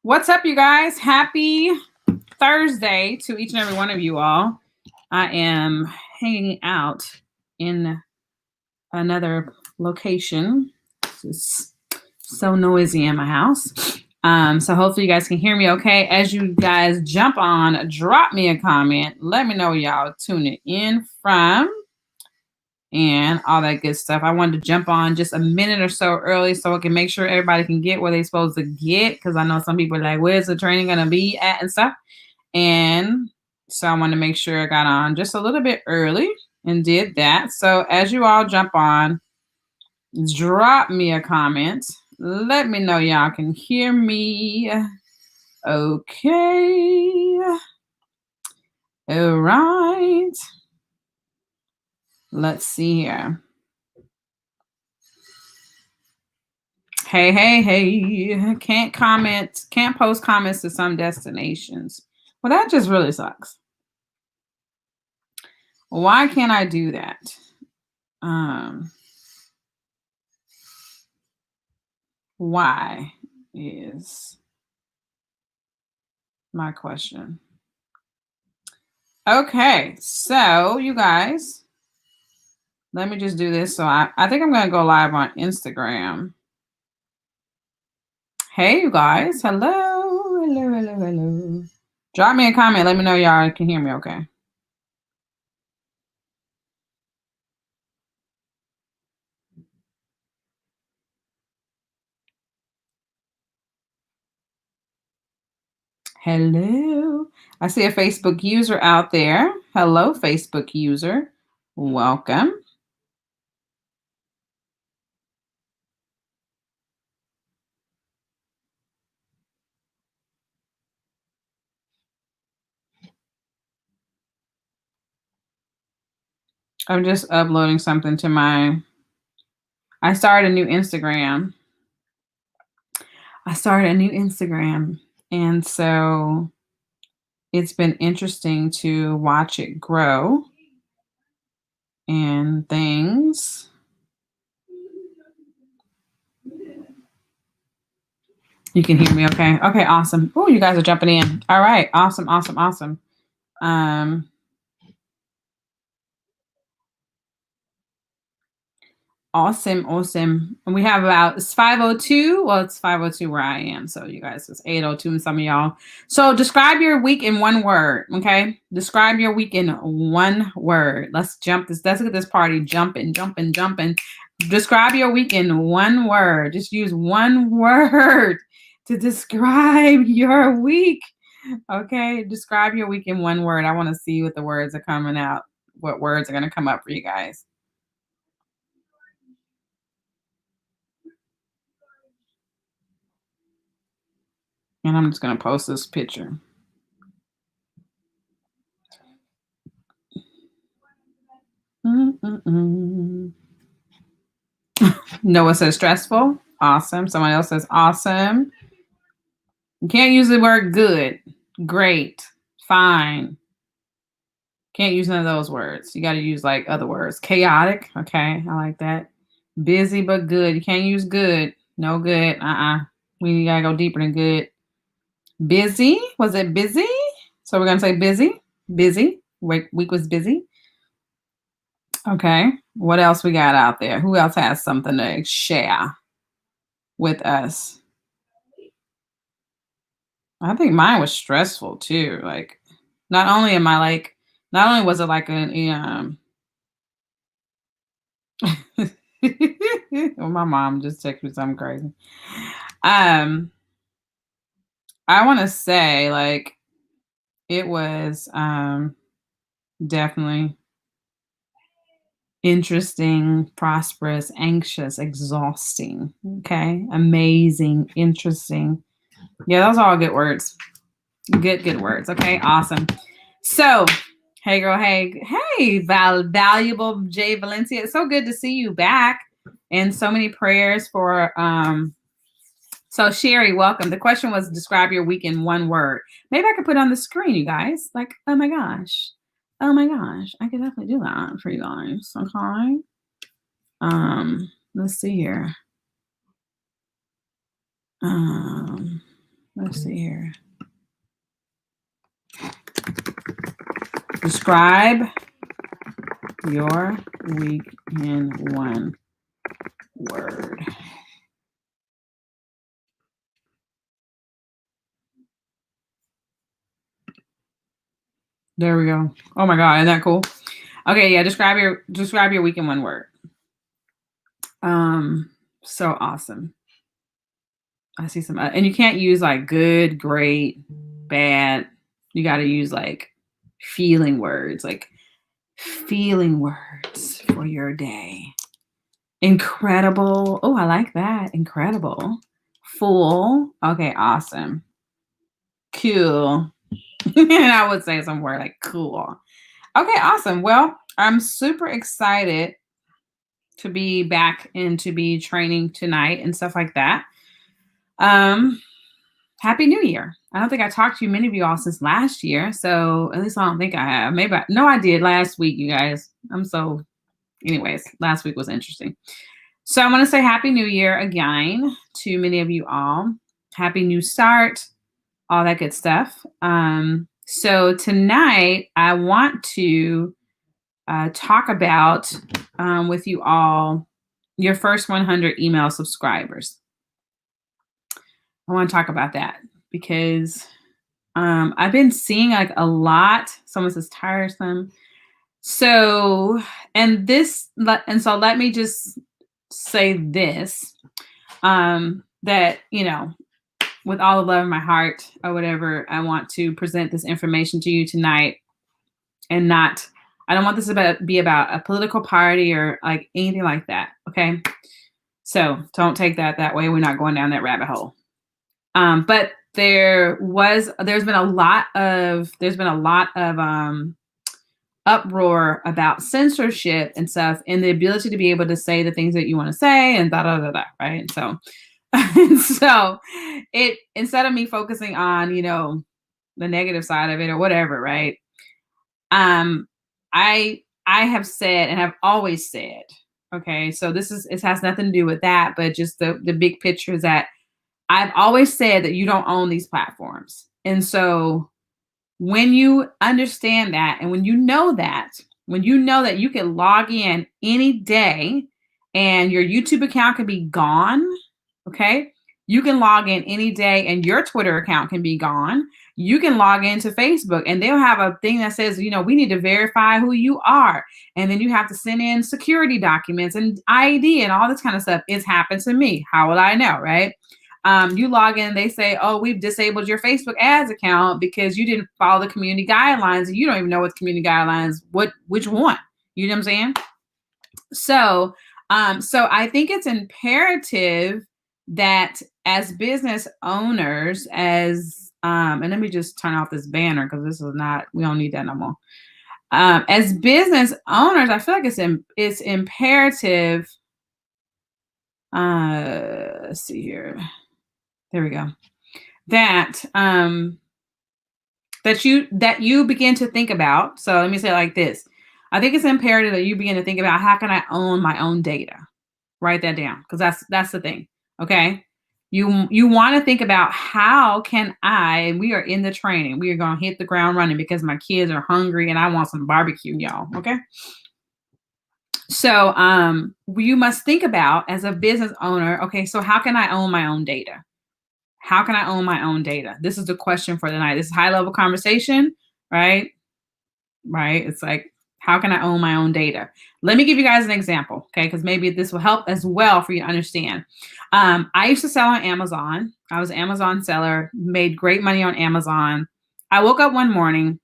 What's up, you guys? Happy Thursday to each and every one of you all. I am hanging out in another location. It's so noisy in my house. So hopefully you guys can hear me okay. As you guys jump on, drop me a comment. Let me know where y'all tuning in from and all that good stuff. I wanted to jump on just a minute or so early so I can make sure everybody can get where they're supposed to get, because I know some people are like, where's the training going to be at and stuff. And so I wanted to make sure I got on just a little bit early and did that. So as you all jump on, drop me a comment. Let me know y'all can hear me. Okay. All right. Let's see here. Hey. Can't post comments to some destinations. Well, that just really sucks. Why can't I do that? Why is my question. Okay, so you guys, let me just do this. So I think I'm going to go live on Instagram. Hey, you guys. Hello. Drop me a comment. Let me know y'all can hear me okay. Hello. I see a Facebook user out there. Hello, Facebook user. Welcome. I'm just uploading something to I started a new Instagram. And so it's been interesting to watch it grow and things. You can hear me okay? Okay, awesome. Oh, you guys are jumping in. All right, awesome. Awesome. And we have it's 5:02. Well, it's 5:02 where I am. So you guys, it's 8:02 and some of y'all. So describe your week in one word, okay? Describe your week in one word. Let's look at this party jumping. Describe your week in one word. Just use one word to describe your week. Okay, describe your week in one word. I want to see what the words are coming out. What words are going to come up for you guys? And I'm just going to post this picture. Noah says stressful. Awesome. Someone else says awesome. You can't use the word good, great, fine. Can't use none of those words. You got to use like other words. Chaotic. Okay. I like that. Busy but good. You can't use good. No good. We got to go deeper than good. Busy. Was it busy? So we're going to say busy. Busy. Week was busy. Okay. What else we got out there? Who else has something to share with us? I think mine was stressful too. Like, not only was it like well, my mom just texted me something crazy. I want to say like it was definitely interesting, prosperous, anxious, exhausting. Okay. Amazing, interesting. Yeah, those are all good words. Good words. Okay, awesome. So, hey girl, hey, valuable Jay Valencia. It's so good to see you back. And so many prayers for so Sherry, welcome. The question was describe your week in one word. Maybe I could put it on the screen, you guys. Like, oh my gosh. I could definitely do that for you guys. Okay. Let's see here. Let's see here. Describe your week in one word. There we go. Oh my God, isn't that cool? Okay, yeah, describe your week in one word. So awesome. I see some, and you can't use like good, great, bad. You got to use like feeling words, for your day. Incredible. Oh, I like that. Incredible. Full. Okay, awesome. Cool. And I would say somewhere like cool. Okay, awesome. Well, I'm super excited to be back and to be training tonight and stuff like that. Happy New Year. I don't think I talked to many of you all since last year. So at least I don't think I have. Maybe I did last week, you guys. Anyways, last week was interesting. So I want to say Happy New Year again to many of you all. Happy New Start, all that good stuff. So tonight I want to talk about with you all your first 100 email subscribers. I want to talk about that because I've been seeing like a lot. Someone says tiresome. So let me just say this, that, with all the love in my heart or whatever, I want to present this information to you tonight, and I don't want this to be about a political party or like anything like that. Okay. So don't take that way. We're not going down that rabbit hole. But there's been a lot of uproar about censorship and stuff, and the ability to be able to say the things that you want to say and right? And so, it, instead of me focusing on, the negative side of it or whatever, right? I have said, and I've always said, okay, so it has nothing to do with that, but just the big picture is that I've always said that you don't own these platforms. And so when you understand that, and when you know that you can log in any day and your YouTube account can be gone, okay? You can log in any day and your Twitter account can be gone. You can log into Facebook and they'll have a thing that says, we need to verify who you are. And then you have to send in security documents and ID and all this kind of stuff. It's happened to me. How will I know, right? You log in, they say, oh, we've disabled your Facebook ads account because you didn't follow the community guidelines. And you don't even know what community guidelines, which one, you know what I'm saying? So I think it's imperative that as business owners, and let me just turn off this banner because we don't need that no more. As business owners, I feel like it's imperative. Let's see here. There we go. That you begin to think about. So let me say it like this. I think it's imperative that you begin to think about, how can I own my own data? Write that down, because that's the thing. Okay. You want to think about, how can and we are in the training. We are going to hit the ground running because my kids are hungry and I want some barbecue, y'all. Okay. So you must think about, as a business owner, okay, so how can I own my own data? How can I own my own data? This is the question for the night. This is high level conversation, right? Right. It's like, how can I own my own data? Let me give you guys an example, okay? Because maybe this will help as well for you to understand. I used to sell on Amazon. I was an Amazon seller, made great money on Amazon. I woke up one morning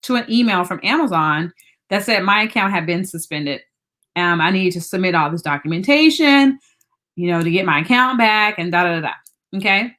to an email from Amazon that said my account had been suspended. I needed to submit all this documentation, to get my account back and da. Okay.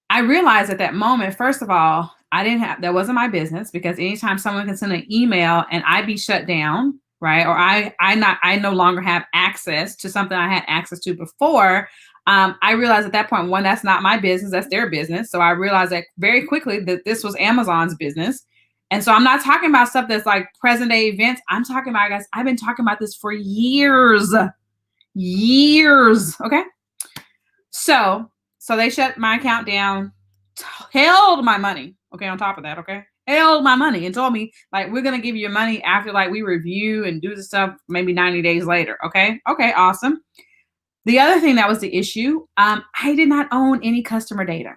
I realized at that moment, first of all, that wasn't my business, because anytime someone can send an email and I be shut down, right? Or I no longer have access to something I had access to before. I realized at that point, one, that's not my business, that's their business. So I realized that very quickly that this was Amazon's business. And so I'm not talking about stuff that's like present day events. I'm talking about, guys, I've been talking about this for years. Okay. So So they shut my account down, held my money. Okay, on top of that, okay, held my money and told me like we're gonna give you your money after like we review and do the stuff maybe 90 days later. Okay, awesome. The other thing that was the issue, I did not own any customer data.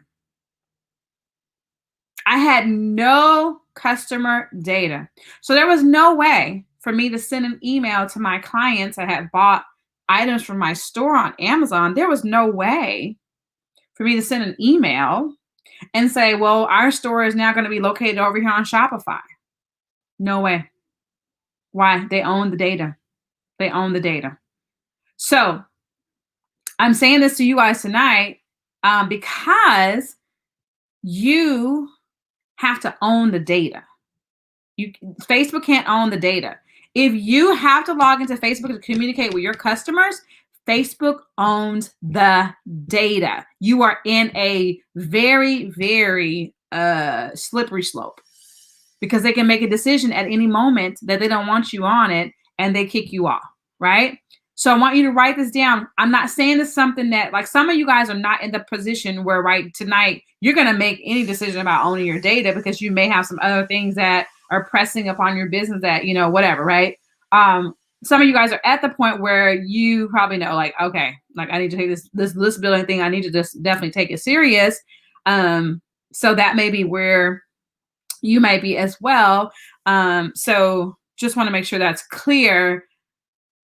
I had no customer data. So there was no way for me to send an email to my clients that had bought items from my store on Amazon. There was no way for me to send an email and say, well, our store is now going to be located over here on Shopify. No way. Why? They own the data. They own the data. So I'm saying this to you guys tonight because you have to own the data. Facebook can't own the data. If you have to log into Facebook to communicate with your customers, Facebook owns the data. You are in a very, very slippery slope because they can make a decision at any moment that they don't want you on it and they kick you off, right? So I want you to write this down. I'm not saying it's something that, like, some of you guys are not in the position where right tonight you're going to make any decision about owning your data because you may have some other things that are pressing upon your business that, you know, whatever, right? Some of you guys are at the point where you probably know, like, okay, like I need to take this list building thing. I need to just definitely take it serious. So that may be where you might be as well. So just want to make sure that's clear.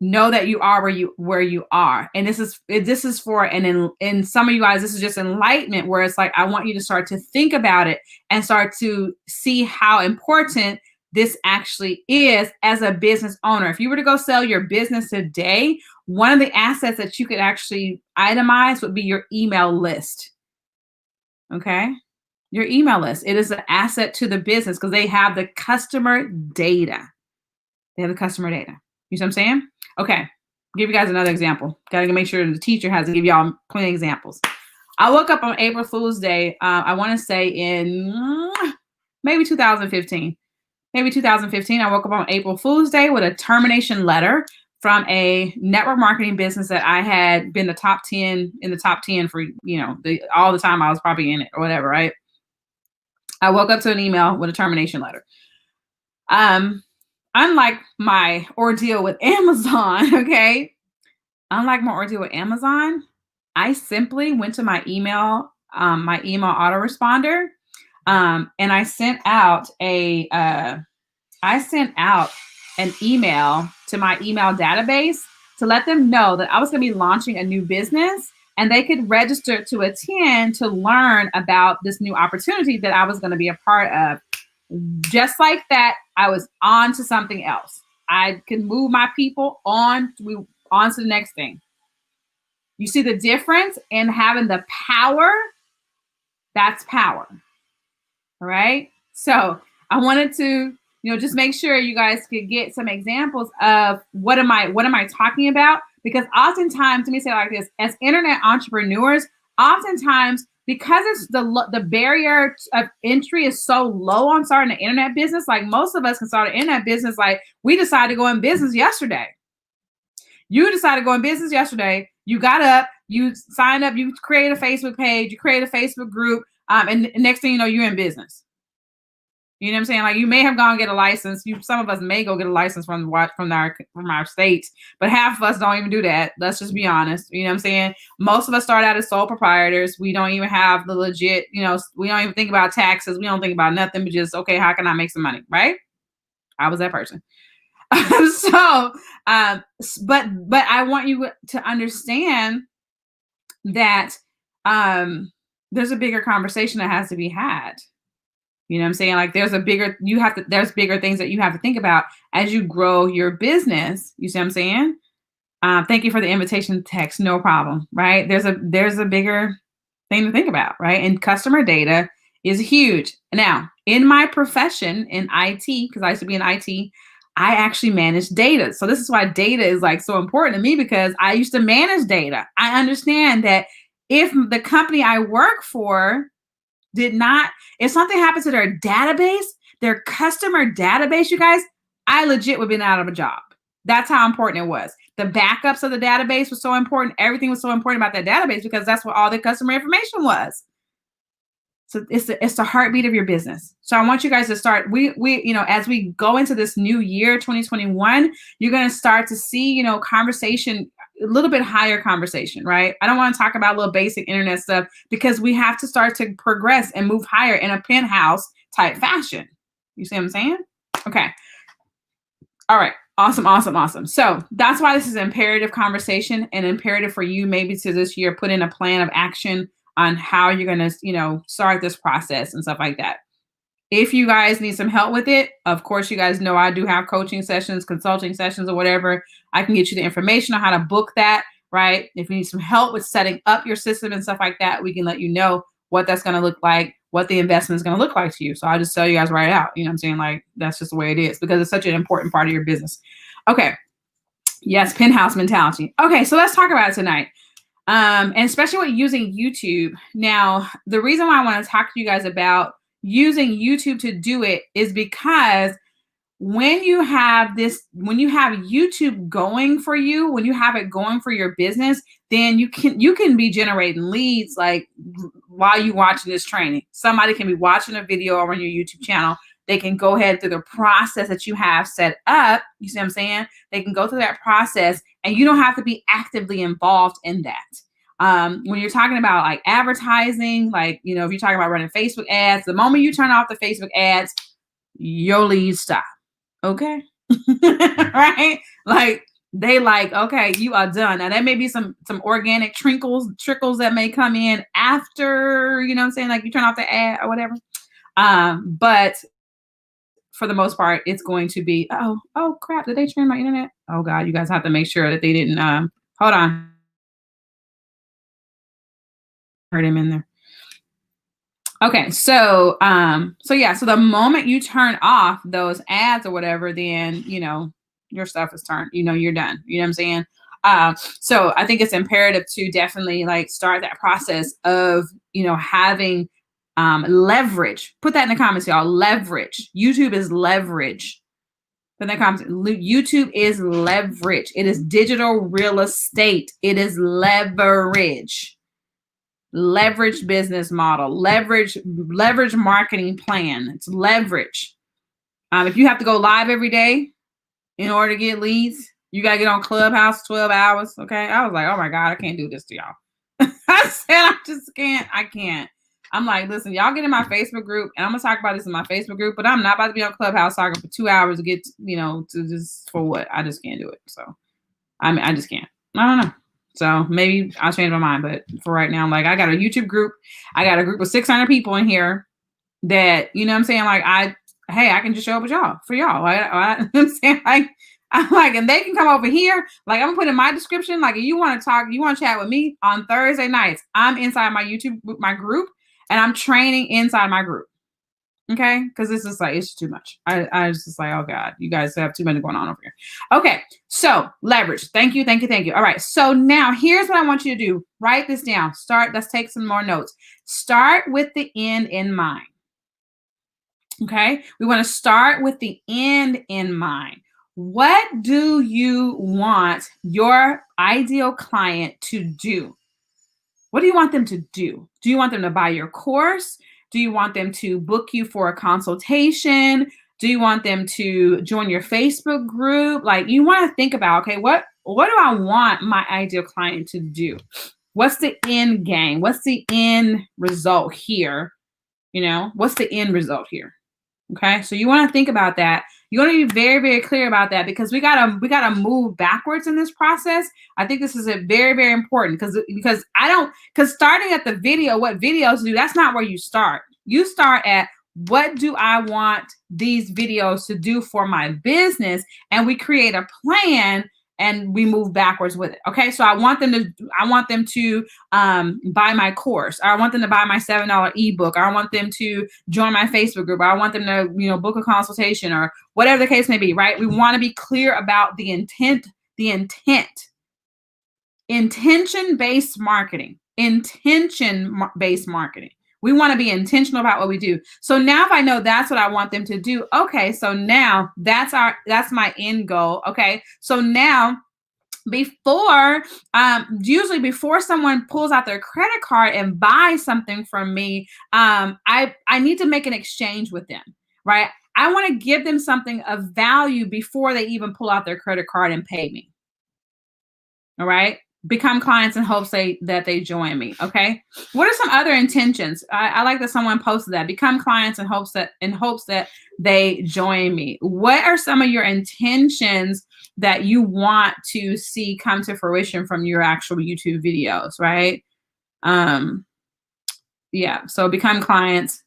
Know that you are where you are, and this is for, and in some of you guys, this is just enlightenment, where it's like I want you to start to think about it and start to see how important this actually is as a business owner. If you were to go sell your business today, one of the assets that you could actually itemize would be your email list. Okay, your email list. It is an asset to the business because they have the customer data. They have the customer data. You see what I'm saying? Okay, I'll give you guys another example. Got to make sure the teacher has to give y'all plenty of examples. I woke up on April Fool's Day. I want to say in maybe 2015. Maybe 2015, I woke up on April Fool's Day with a termination letter from a network marketing business that I had been in the top 10 for, you know, all the time I was probably in it or whatever, right? I woke up to an email with a termination letter. Unlike my ordeal with Amazon, okay? Unlike my ordeal with Amazon, I simply went to my email autoresponder, and I sent out an email to my email database to let them know that I was going to be launching a new business and they could register to attend to learn about this new opportunity that I was going to be a part of. Just like that, I was on to something else. I could move my people on to the next thing. You see the difference in having the power? That's power. All right. So I wanted to, just make sure you guys could get some examples of what am I talking about? Because oftentimes, let me say it like this, as internet entrepreneurs, oftentimes, because it's the barrier of entry is so low on starting an internet business, like most of us can start an internet business, like we decided to go in business yesterday. You decided to go in business yesterday. You got up, you signed up, you create a Facebook page, you create a Facebook group, and next thing you know, you're in business. You know what I'm saying? Like you may have gone and get a license. Some of us may go get a license from our states, but half of us don't even do that. Let's just be honest. You know what I'm saying? Most of us start out as sole proprietors. We don't even have the legit, we don't even think about taxes. We don't think about nothing but just, okay, how can I make some money? Right? I was that person. But I want you to understand that there's a bigger conversation that has to be had. You know what I'm saying? Like there's bigger things that you have to think about as you grow your business. You see what I'm saying? Thank you for the invitation text. No problem. Right? There's a bigger thing to think about, right? And customer data is huge. Now, in my profession in IT, because I used to be in IT, I actually manage data. So this is why data is like so important to me, because I used to manage data. I understand that if the company I work for if something happens to their database, their customer database, you guys, I legit would have been out of a job. That's how important it was. The backups of the database was so important. Everything was so important about that database because that's what all the customer information was. So it's the heartbeat of your business. So I want you guys to start. We as we go into this new year, 2021, you're going to start to see conversation, a little bit higher conversation, right? I don't want to talk about little basic internet stuff because we have to start to progress and move higher in a penthouse type fashion. You see what I'm saying? Okay. All right. Awesome, awesome, awesome. So that's why this is an imperative conversation and imperative for you maybe to this year put in a plan of action on how you're going to, start this process and stuff like that. If you guys need some help with it, of course, you guys know I do have coaching sessions, consulting sessions, or whatever. I can get you the information on how to book that, right? If you need some help with setting up your system and stuff like that, we can let you know what that's going to look like, what the investment is going to look like to you. So I'll just tell you guys right out. You know what I'm saying? Like, that's just the way it is because it's such an important part of your business. Okay. Yes, penthouse mentality. Okay, so let's talk about it tonight. And especially with using YouTube. Now, the reason why I want to talk to you guys about using YouTube to do it is because when you have YouTube going for you, when you have it going for your business, then you can be generating leads like while you're watching this training. Somebody can be watching a video over on your YouTube channel. They can go ahead through the process that you have set up. You see what I'm saying? They can go through that process and you don't have to be actively involved in that. When you're talking about like advertising, like, if you're talking about running Facebook ads, the moment you turn off the Facebook ads, your leads stop. Okay. Right? Like they okay, you are done. Now there may be some organic trickles that may come in after, you know what I'm saying? Like you turn off the ad or whatever. But for the most part, it's going to be, oh crap, did they turn my internet? Oh God, you guys have to make sure that they didn't, hold on. Heard him in there. Okay, so so the moment you turn off those ads or whatever, then your stuff is turned, you're done. You know what I'm saying? So I think it's imperative to definitely like start that process of having leverage. Put that in the comments, y'all. Leverage. YouTube is leverage. Put in the comments. YouTube is leverage. It is digital real estate. It is leverage. Leverage business model. Leverage marketing plan. It's leverage. If you have to go live every day in order to get leads, you got to get on Clubhouse 12 hours. Okay. I was like, oh my God, I can't do this to y'all. I said, I just can't. I can't. I'm like, listen, y'all get in my Facebook group and I'm going to talk about this in my Facebook group, but I'm not about to be on Clubhouse talking for 2 hours to get, to just for what? I just can't do it. So, I just can't. I don't know. So maybe I'll change my mind. But for right now, like I got a YouTube group. I got a group of 600 people in here that, you know what I'm saying? Like I can just show up with y'all for y'all. I'm saying I'm like, and they can come over here. Like I'm gonna put in my description. Like if you want to talk, you want to chat with me on Thursday nights, I'm inside my YouTube, my group, and I'm training inside my group. Okay, because this is like it's too much. I was just like, oh God, you guys have too many going on over here. Okay, so leverage. Thank you. All right, so now here's what I want you to do. Write this down. Let's take some more notes. Start with the end in mind. Okay, we want to start with the end in mind. What do you want your ideal client to do? What do you want them to do? Do you want them to buy your course? Do you want them to book you for a consultation? Do you want them to join your Facebook group? Like you want to think about, okay, what do I want my ideal client to do? What's the end game? What's the end result here? What's the end result here? Okay, so you want to think about that. You want to be very, very clear about that because we gotta move backwards in this process. I think this is a very, very important because starting at the video, what videos do, that's not where you start. You start at what do I want these videos to do for my business, and we create a plan and we move backwards with it. Okay, so I want them to buy my course. I want them to buy my $7 ebook. I want them to join my Facebook group. I want them to book a consultation or whatever the case may be. Right? We want to be clear about the intent. Intention-based marketing. Intention-based marketing. We want to be intentional about what we do. So now if I know that's what I want them to do, okay, so now that's my end goal. Okay. So now usually before someone pulls out their credit card and buys something from me, I need to make an exchange with them, right? I want to give them something of value before they even pull out their credit card and pay me. All right. Become clients in hopes that they join me. Okay. What are some other intentions? I like that someone posted that. Become clients in hopes that they join me. What are some of your intentions that you want to see come to fruition from your actual YouTube videos? Right. Yeah. So become clients.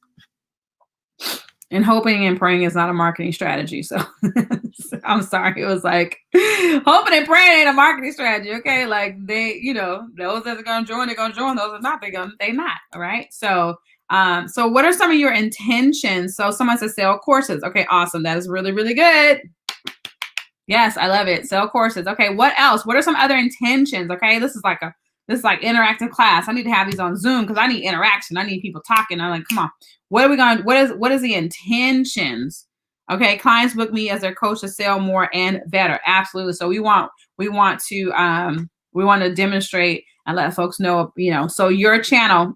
And hoping and praying is not a marketing strategy. So I'm sorry. It was like hoping and praying ain't a marketing strategy. Okay. Like those that are going to join, they're going to join. Those are not, they're not. All right. So what are some of your intentions? So someone says sell courses. Okay. Awesome. That is really, really good. Yes. I love it. Sell courses. Okay. What else? What are some other intentions? Okay. This is like interactive class. I need to have these on Zoom because I need interaction. I need people talking. I'm like, come on. What is the intentions? Okay. Clients book me as their coach to sell more and better. Absolutely. So we want to demonstrate and let folks know, so your channel,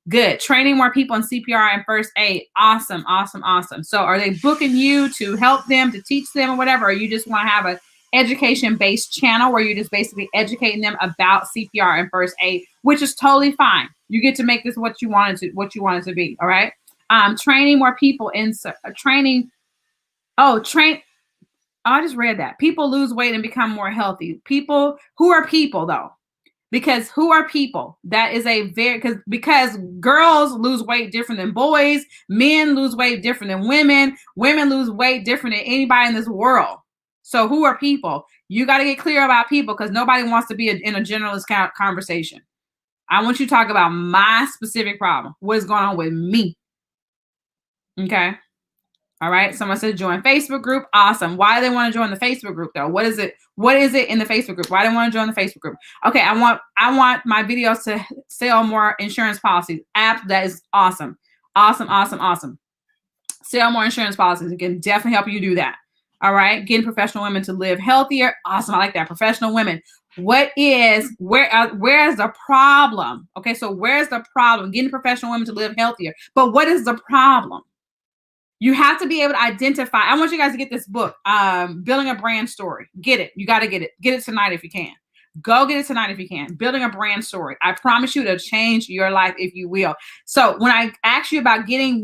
good. Training more people in CPR and first aid. Awesome. Awesome. Awesome. So are they booking you to help them, to teach them or whatever? Or you just want to have a education-based channel where you're just basically educating them about CPR and first aid, which is totally fine. You get to make this what you want it to be. All right. Training more people in training. Oh, I just read that. People lose weight and become more healthy. People who are people though, because who are people? That is because girls lose weight different than boys. Men lose weight different than women. Women lose weight different than anybody in this world. So who are people? You got to get clear about people because nobody wants to be in a generalist conversation. I want you to talk about my specific problem. What is going on with me? Okay. All right. Someone said join Facebook group. Awesome. Why do they want to join the Facebook group though? What is it? What is it in the Facebook group? Why do they want to join the Facebook group? Okay. I want my videos to sell more insurance policies. That is awesome. Awesome. Awesome. Awesome. Sell more insurance policies. It can definitely help you do that. All right. Getting professional women to live healthier. Awesome. I like that. Professional women. Where is the problem? Okay. So where's the problem? Getting professional women to live healthier. But what is the problem? You have to be able to identify. I want you guys to get this book, Building a Brand Story. Get it. You got to get it. Get it tonight if you can. Go get it tonight if you can. Building a brand story. I promise you it'll change your life if you will. So when I ask you about getting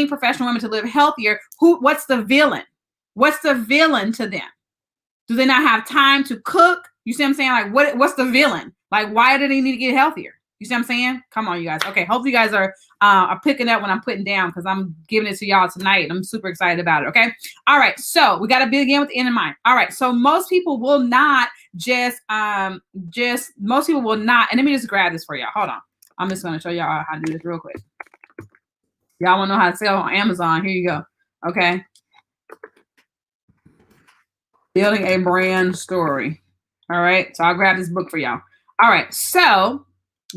professional women to live healthier, what's the villain? What's the villain to them? Do they not have time to cook? You see what I'm saying? Like what's the villain? Like why do they need to get healthier? You see what I'm saying? Come on, you guys. Okay, hopefully you guys are picking up when I'm putting down because I'm giving it to y'all tonight. I'm super excited about it, okay? All right, so we got to begin with the end in mind. All right, so most people will not most people will not, and let me just grab this for y'all. Hold on. I'm just going to show y'all how to do this real quick. Y'all want to know how to sell on Amazon? Here you go, okay? Building a brand story. All right, so I'll grab this book for y'all. All right, so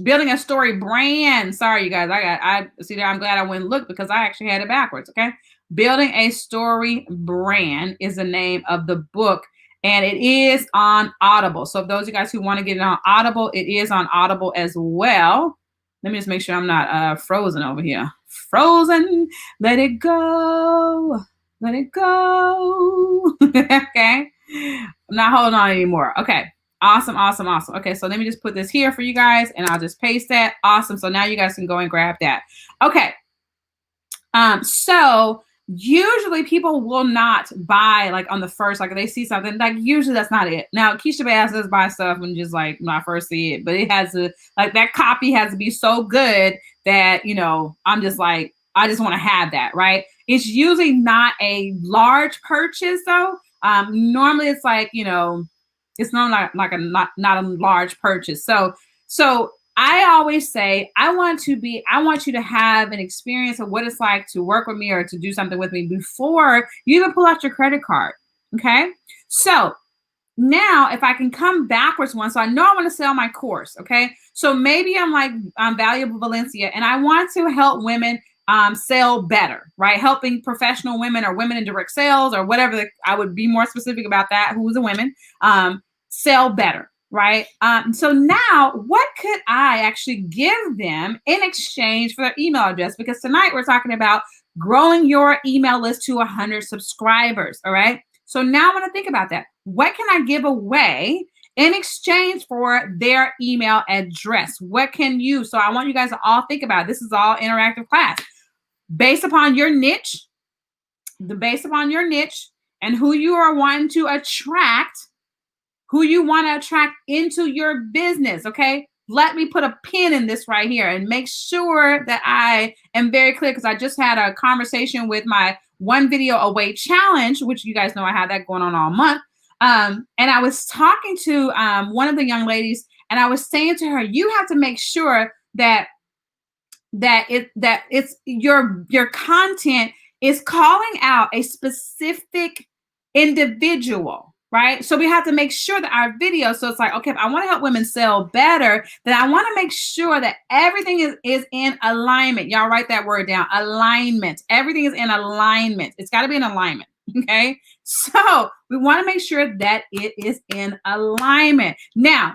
building a story brand. Sorry, you guys. I see that. I'm glad I went and looked because I actually had it backwards. Okay. Building a story brand is the name of the book, and it is on Audible. So if those of you guys who want to get it on Audible, it is on Audible as well. Let me just make sure I'm not frozen over here. Frozen. Let it go. Let it go. Okay. I'm not holding on anymore. Okay. Awesome, awesome, awesome. Okay, so let me just put this here for you guys, and I'll just paste that. Awesome. So now you guys can go and grab that. Okay. So usually people will not buy like on the first, like if they see something, like usually that's not it. Now Keisha Bass does buy stuff when just like when I first see it, but it has to like that copy has to be so good that I'm just like I just want to have that, right? It's usually not a large purchase though. Normally it's like it's not a large purchase. So I always say, I want you to have an experience of what it's like to work with me or to do something with me before you even pull out your credit card. Okay. So now if I can come backwards one, so I know I want to sell my course. Okay. So maybe I'm like, I'm Valuable Valencia and I want to help women sell better, right? Helping professional women or women in direct sales or whatever. I would be more specific about that. Who's a women sell better, right? So now what could I actually give them in exchange for their email address? Because tonight we're talking about growing your email list to 100 subscribers. All right. So now I want to think about that. What can I give away in exchange for their email address? What can you? So I want you guys to all think about it. This is all interactive class. Based upon your niche, and who you are wanting to attract, who you want to attract into your business. Okay. Let me put a pin in this right here and make sure that I am very clear, because I just had a conversation with my one video away challenge, which you guys know I have that going on all month. And I was talking to one of the young ladies, and I was saying to her, you have to make sure that it's your content is calling out a specific individual, right? So we have to make sure that our video, so it's like, okay, if I want to help women sell better, then I want to make sure that everything is in alignment. Y'all write that word down, alignment. Everything is in alignment. It's got to be in alignment. Okay. So we want to make sure that it is in alignment. Now,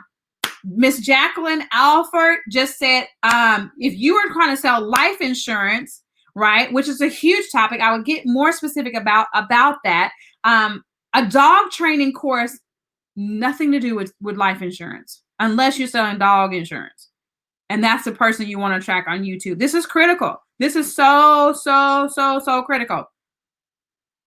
Miss Jacqueline Alford just said, if you were trying to sell life insurance, right, which is a huge topic, I would get more specific about that. A dog training course, nothing to do with life insurance, unless you're selling dog insurance. And that's the person you want to track on YouTube. This is critical. This is so critical.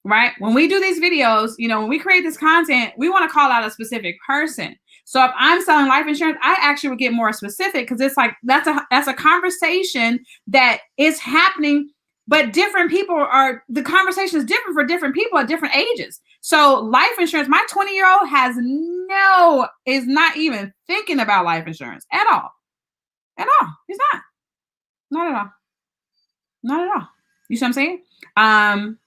Right? When we do these videos, when we create this content, we want to call out a specific person. So if I'm selling life insurance, I actually would get more specific, because it's like that's a conversation that is happening, but different people the conversation is different for different people at different ages. So life insurance, my 20-year-old is not even thinking about life insurance at all. At all. He's not at all. Not at all. You see what I'm saying?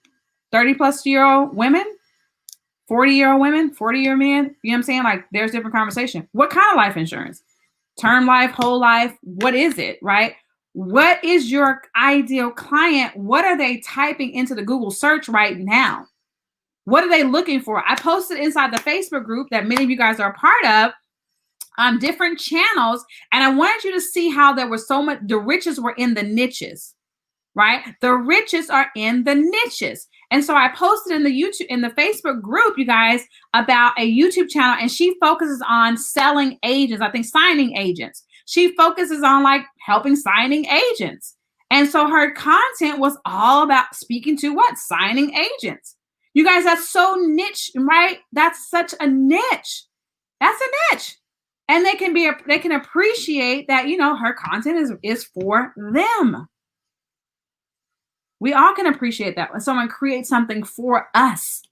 30-plus-year-old women, 40-year-old women, 40-year men, you know what I'm saying? Like, there's different conversation. What kind of life insurance? Term life, whole life? What is it, right? What is your ideal client? What are they typing into the Google search right now? What are they looking for? I posted inside the Facebook group that many of you guys are a part of, different channels, and I wanted you to see how there was so much, the riches were in the niches, right? The riches are in the niches. And so I posted in the Facebook group, you guys, about a YouTube channel, and she focuses on selling agents. I think signing agents. She focuses on like helping signing agents. And so her content was all about speaking to what? Signing agents. You guys, that's so niche, right? That's such a niche. That's a niche. And they can appreciate that, her content is for them. We all can appreciate that when someone creates something for us,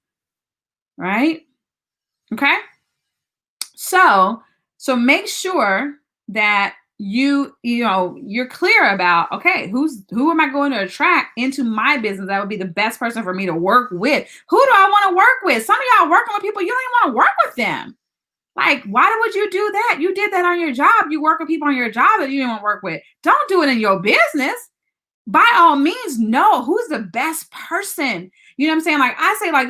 right? Okay. So make sure that you're clear about, okay, who am I going to attract into my business? That would be the best person for me to work with. Who do I want to work with? Some of y'all working with people, you don't even want to work with them. Like, why would you do that? You did that on your job. You work with people on your job that you didn't want to work with. Don't do it in your business. By all means, know who's the best person. You know what I'm saying? Like I say, like,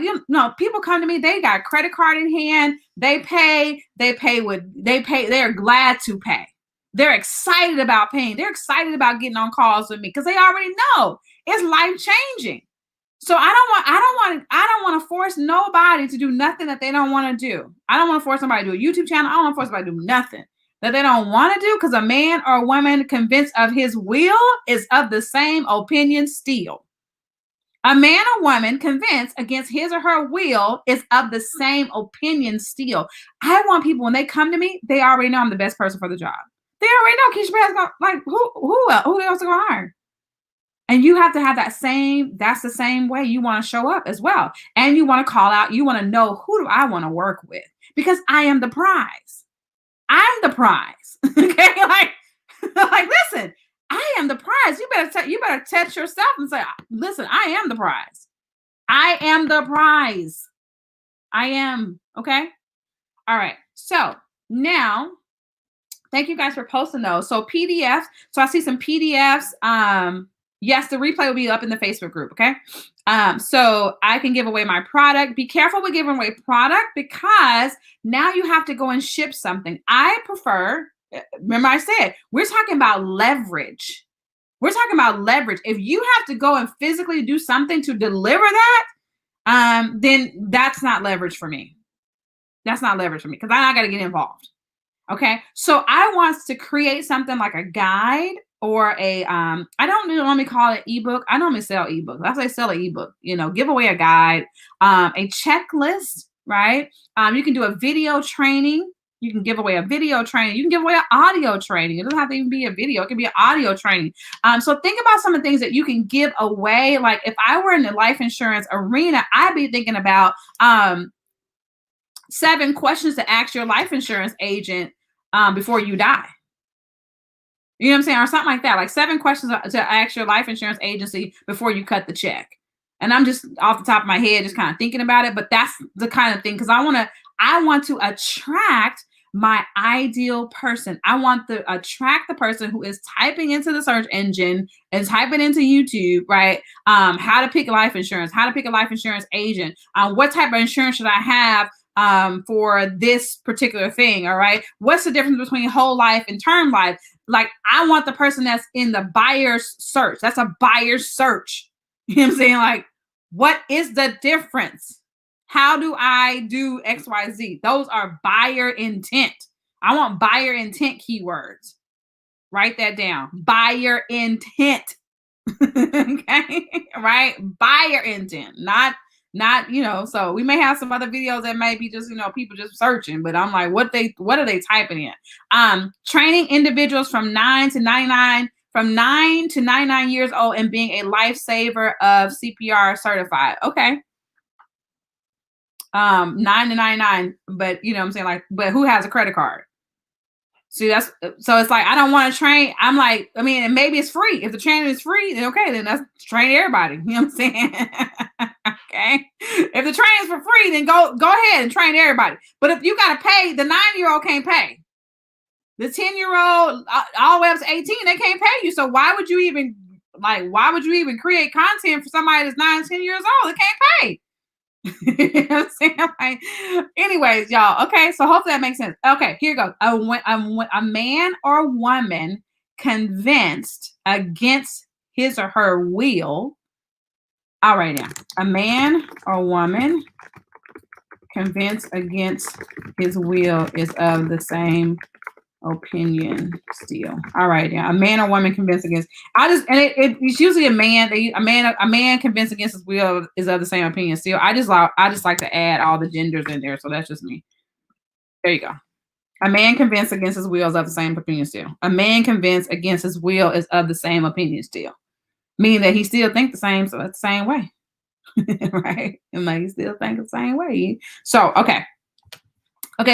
people come to me, they got credit card in hand, they pay, they're glad to pay. They're excited about paying. They're excited about getting on calls with me because they already know it's life-changing. So I don't want to force nobody to do nothing that they don't want to do. I don't want to force somebody to do a YouTube channel. I don't want to force somebody to do nothing that they don't want to do, because a man or a woman convinced of his will is of the same opinion still. A man or woman convinced against his or her will is of the same opinion still. I want people, when they come to me, they already know I'm the best person for the job. They already know Keisha Perez, like, who else are going to hire? And you have to have that's the same way you want to show up as well. And you want to call out, you want to know, who do I want to work with? Because I am the prize. I'm the prize. Okay. Like, listen, I am the prize. You better touch yourself and say, listen, I am the prize. I am the prize. I am. Okay. All right. So now, thank you guys for posting those. So PDFs. So I see some PDFs. Yes, the replay will be up in the Facebook group. Okay. So I can give away my product. Be careful with giving away product because now you have to go and ship something. I prefer, remember I said, we're talking about leverage. We're talking about leverage. If you have to go and physically do something to deliver that, then that's not leverage for me. That's not leverage for me because I got to get involved. Okay. So I want to create something like a guide or a, I don't normally call it ebook. I normally sell ebooks. I say sell an ebook, give away a guide, a checklist, right? You can do a video training. You can give away a video training. You can give away an audio training. It doesn't have to even be a video. It can be an audio training. So think about some of the things that you can give away. Like if I were in the life insurance arena, I'd be thinking about 7 questions to ask your life insurance agent before you die. You know what I'm saying? Or something like that. Like 7 questions to ask your life insurance agency before you cut the check. And I'm just off the top of my head, just kind of thinking about it. But that's the kind of thing, because I want to attract my ideal person. I want to attract the person who is typing into the search engine and typing into YouTube, right? How to pick life insurance, how to pick a life insurance agent, what type of insurance should I have for this particular thing. All right. What's the difference between whole life and term life? Like, I want the person that's in the buyer's search. That's a buyer's search. You know what I'm saying? Like, what is the difference? How do I do XYZ? Those are buyer intent. I want buyer intent keywords. Write that down. Buyer intent. Okay. Right. Buyer intent, not, so we may have some other videos that may be just, people just searching, but I'm like, what are they typing in? Training individuals from 9 to 99 years old and being a lifesaver of CPR certified. Okay. 9 to 99, but you know what I'm saying? Like, but who has a credit card? See, so it's like, I don't want to train. I'm like, and maybe it's free. If the training is free, then okay, then that's train everybody. You know what I'm saying? Okay. If the training's for free, then go ahead and train everybody. But if you got to pay, the 9-year-old can't pay. The 10-year-old, all the way up to 18, they can't pay you. So why would you even create content for somebody that's 9, 10 years old that can't pay? You know what I'm saying? Like, anyways, y'all. Okay, so hopefully that makes sense. Okay, here goes. A man or woman convinced against his or her will. All right, now. A man or woman convinced against his will is of the same opinion still. All right, yeah. A man or woman convinced against. It's usually a man. A man convinced against his will is of the same opinion still. I just like to add all the genders in there, so that's just me. There you go. A man convinced against his will is of the same opinion still. A man convinced against his will is of the same opinion still, meaning that he still think the same, so it's the same way, right? And like he still think the same way. So okay.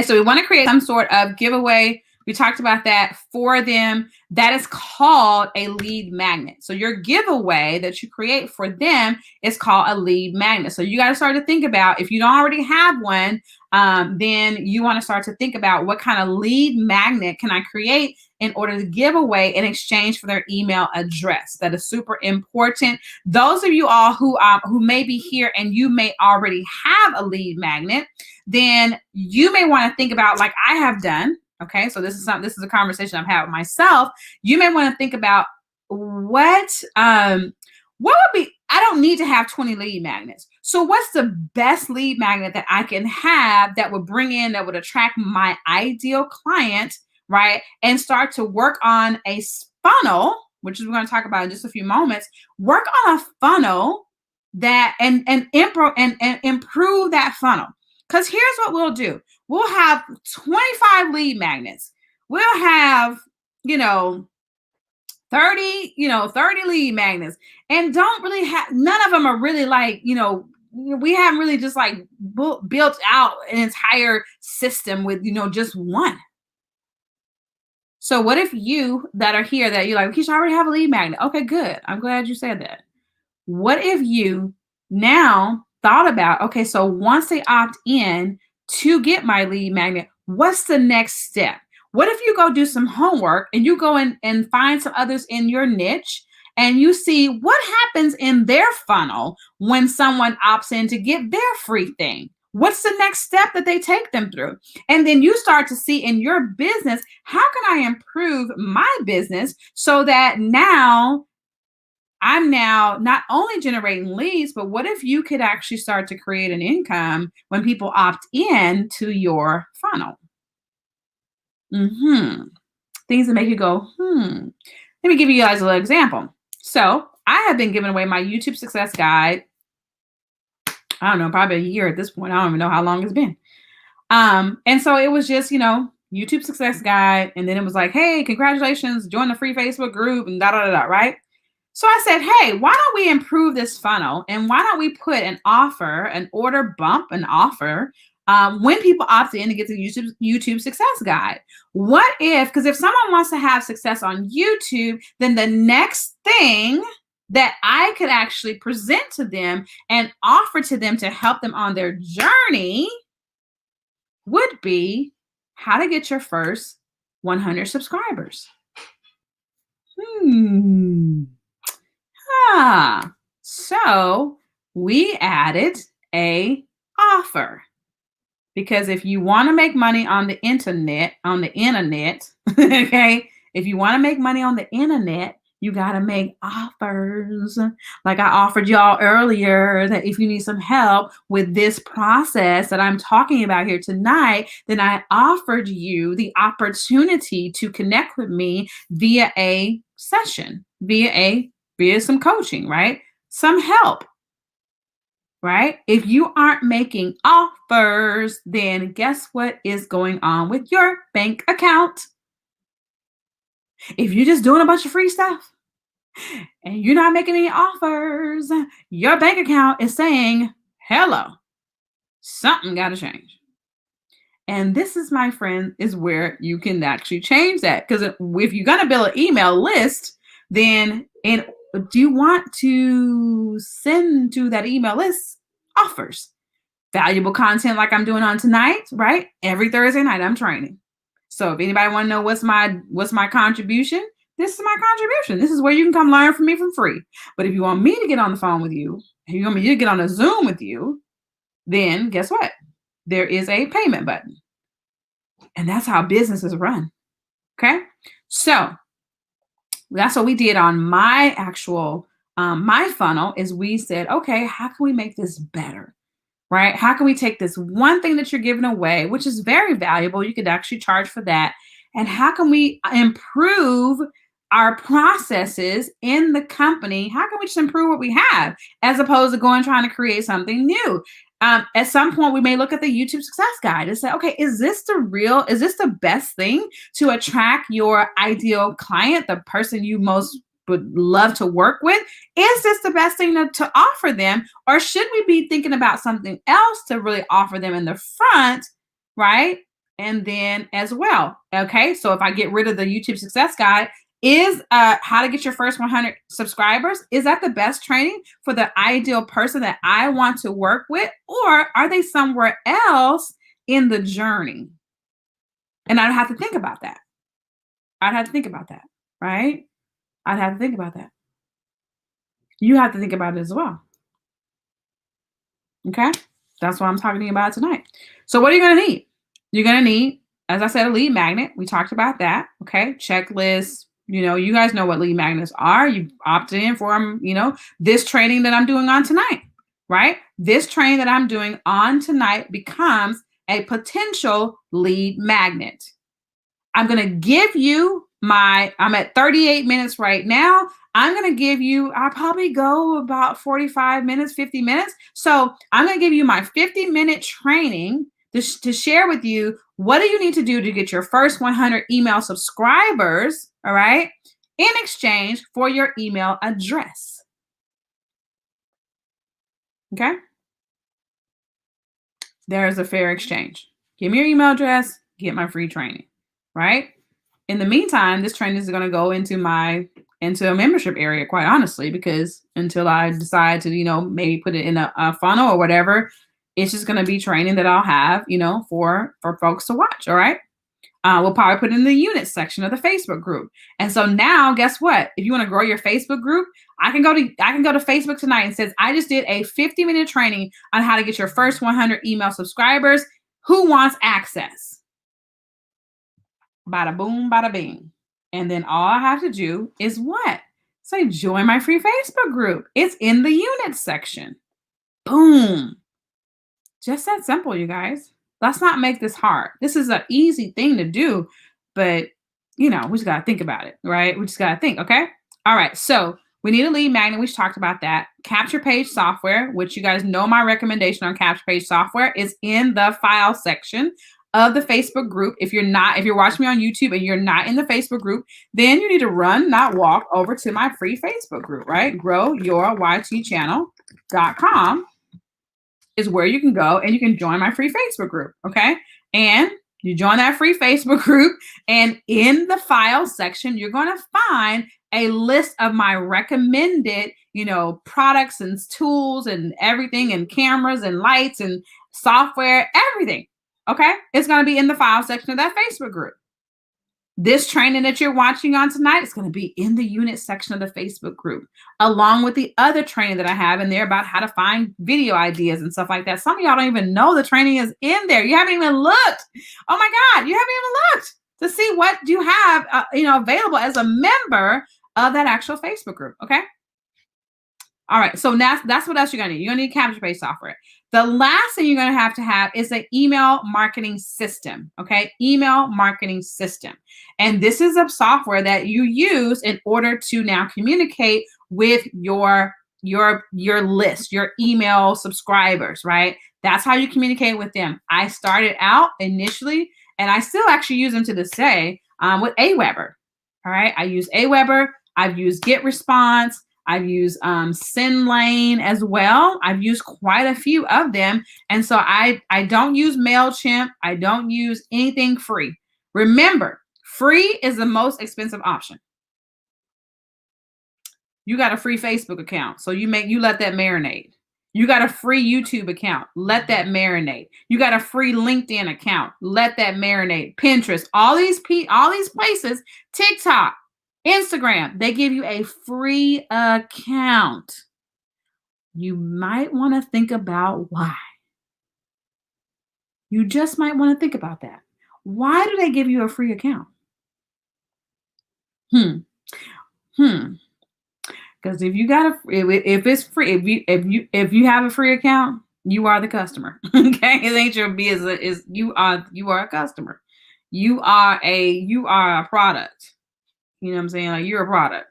So we want to create some sort of giveaway. We talked about that for them. That is called a lead magnet. So your giveaway that you create for them is called a lead magnet. So you got to start to think about, if you don't already have one, then you want to start to think about what kind of lead magnet can I create in order to give away in exchange for their email address. That is super important. Those of you all who may be here and you may already have a lead magnet, then you may want to think about, like I have done. Okay, so this is a conversation I've had with myself. You may want to think about what would be, I don't need to have 20 lead magnets. So what's the best lead magnet that I can have that would attract my ideal client, right? And start to work on a funnel, which is we're going to talk about in just a few moments. Work on a funnel that and improve that funnel. Because here's what we'll do. We'll have 25 lead magnets. We'll have, 30 lead magnets, and don't really have, none of them are really like, we haven't really just like built out an entire system with, just one. So what if you that are here that you're like, Keisha, I already have a lead magnet. Okay, good. I'm glad you said that. What if you now thought about, okay, so once they opt in to get my lead magnet, what's the next step? What if you go do some homework and you go in and find some others in your niche and you see what happens in their funnel when someone opts in to get their free thing? What's the next step that they take them through? And then you start to see in your business, how can I improve my business so that now I'm now not only generating leads, but what if you could actually start to create an income when people opt in to your funnel? Things that make you go, Let me give you guys a little example. So I have been giving away my YouTube success guide. I don't know, probably a year at this point. I don't even know how long it's been. And so it was just, YouTube success guide. And then it was like, hey, congratulations, join the free Facebook group and right? So I said, hey, why don't we improve this funnel? And why don't we put an offer, an order bump, an offer when people opt in to get the YouTube success guide? What if, because if someone wants to have success on YouTube, then the next thing that I could actually present to them and offer to them to help them on their journey would be how to get your first 100 subscribers. So we added a offer, because if you want to make money on the internet, okay, if you want to make money on the internet, you got to make offers. Like I offered y'all earlier that if you need some help with this process that I'm talking about here tonight, then I offered you the opportunity to connect with me via a session, via some coaching, right? Some help, right? If you aren't making offers, then guess what is going on with your bank account? If you're just doing a bunch of free stuff and you're not making any offers, your bank account is saying, hello, something got to change. And this is, my friend, is where you can actually change that. Because if you're going to build an email list, then do you want to send to that email list offers, valuable content like I'm doing on tonight, right? Every Thursday night I'm training. So if anybody want to know what's my contribution, this is my contribution. This is where you can come learn from me for free. But if you want me to get on the phone with you, if you want me to get on a Zoom with you, then guess what? There is a payment button. And that's how businesses run. Okay? So that's what we did on my actual, my funnel is we said, okay, how can we make this better? Right? How can we take this one thing that you're giving away, which is very valuable, you could actually charge for that, and how can we improve our processes in the company? How can we just improve what we have as opposed to going trying to create something new? At some point, we may look at the YouTube success guide and say, okay, is this the best thing to attract your ideal client, the person you most would love to work with? Is this the best thing to offer them? Or should we be thinking about something else to really offer them in the front, right? And then as well, okay, so if I get rid of the YouTube success guide, is how to get your first 100 subscribers, is that the best training for the ideal person that I want to work with? Or are they somewhere else in the journey? And I'd have to think about that. Right? I'd have to think about that. You have to think about it as well. Okay? That's what I'm talking to you about tonight. So what are you going to need? You're going to need, as I said, a lead magnet. We talked about that. Okay? Checklist. You guys know what lead magnets are. You opted in for them, this training that I'm doing on tonight, right? This training that I'm doing on tonight becomes a potential lead magnet. I'm going to give you I'm at 38 minutes right now. I'm going to give you, I'll probably go about 45 minutes, 50 minutes. So I'm going to give you my 50-minute training to share with you what do you need to do to get your first 100 email subscribers, all right, in exchange for your email address. Okay? There's a fair exchange. Give me your email address, get my free training, right? In the meantime, this training is going to go into a membership area, quite honestly, because until I decide to, maybe put it in a funnel or whatever, It's just going to be training that I'll have, for folks to watch. All right. We'll probably put it in the unit section of the Facebook group. And so now, guess what? If you want to grow your Facebook group, I can go to Facebook tonight and says, I just did a 50-minute training on how to get your first 100 email subscribers. Who wants access? Bada boom, bada bing. And then all I have to do is what? Say, join my free Facebook group. It's in the unit section. Boom. Just that simple, you guys. Let's not make this hard. This is an easy thing to do, but we just got to think about it, right? We just got to think, okay? All right. So we need a lead magnet. We just talked about that. Capture page software, which you guys know my recommendation on capture page software is in the file section of the Facebook group. If you're watching me on YouTube and you're not in the Facebook group, then you need to run, not walk, over to my free Facebook group, right? growyourYTchannel.com is where you can go and you can join my free Facebook group, okay? And you join that free Facebook group, and in the file section, you're going to find a list of my recommended, products and tools and everything, and cameras and lights and software, everything, okay? It's going to be in the file section of that Facebook group. This training that you're watching on tonight is going to be in the unit section of the Facebook group, along with the other training that I have in there about how to find video ideas and stuff like that. Some of y'all don't even know the training is in there. You haven't even looked. Oh my God, you haven't even looked to see what you have, available as a member of that actual Facebook group. Okay. All right. So that's what else you're going to need. You're going to need capture page software. The last thing you're going to have is an email marketing system. Okay. Email marketing system. And this is a software that you use in order to now communicate with your list, your email subscribers, right? That's how you communicate with them. I started out initially, and I still actually use them to this day, with Aweber. All right. I use Aweber. I've used GetResponse. I've used SendLane as well. I've used quite a few of them. And so I don't use MailChimp. I don't use anything free. Remember, free is the most expensive option. You got a free Facebook account, so you let that marinate. You got a free YouTube account, let that marinate. You got a free LinkedIn account, let that marinate. Pinterest, all these places, TikTok, Instagram, they give you a free account. You might want to think about why. You just might want to think about that. Why do they give you a free account? Because if it's free, if you have a free account, you are the customer. Okay, it ain't your business. You are a customer. You are a product. You know what I'm saying? Like, you're a product.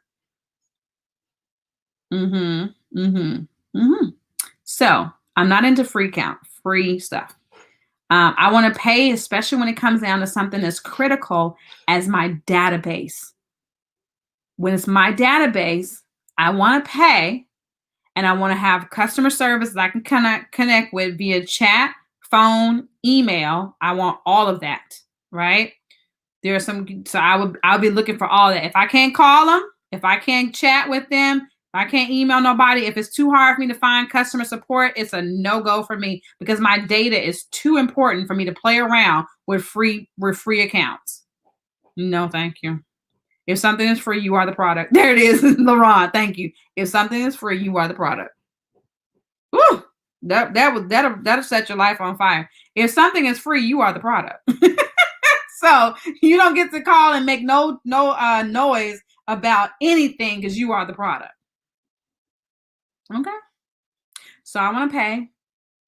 So I'm not into free stuff. I want to pay, especially when it comes down to something as critical as my database. When it's my database, I want to pay, and I want to have customer service that I can connect with via chat, phone, email. I want all of that, right? I'll be looking for all that. If I can't call them, if I can't chat with them, if I can't email nobody, if it's too hard for me to find customer support, it's a no-go for me, because my data is too important for me to play around with free accounts. No, thank you. If something is free, you are the product. There it is, Laurent. Thank you. If something is free, you are the product. Woo! That'll set your life on fire. If something is free, you are the product. So you don't get to call and make no noise about anything, because you are the product. Okay. So I want to pay,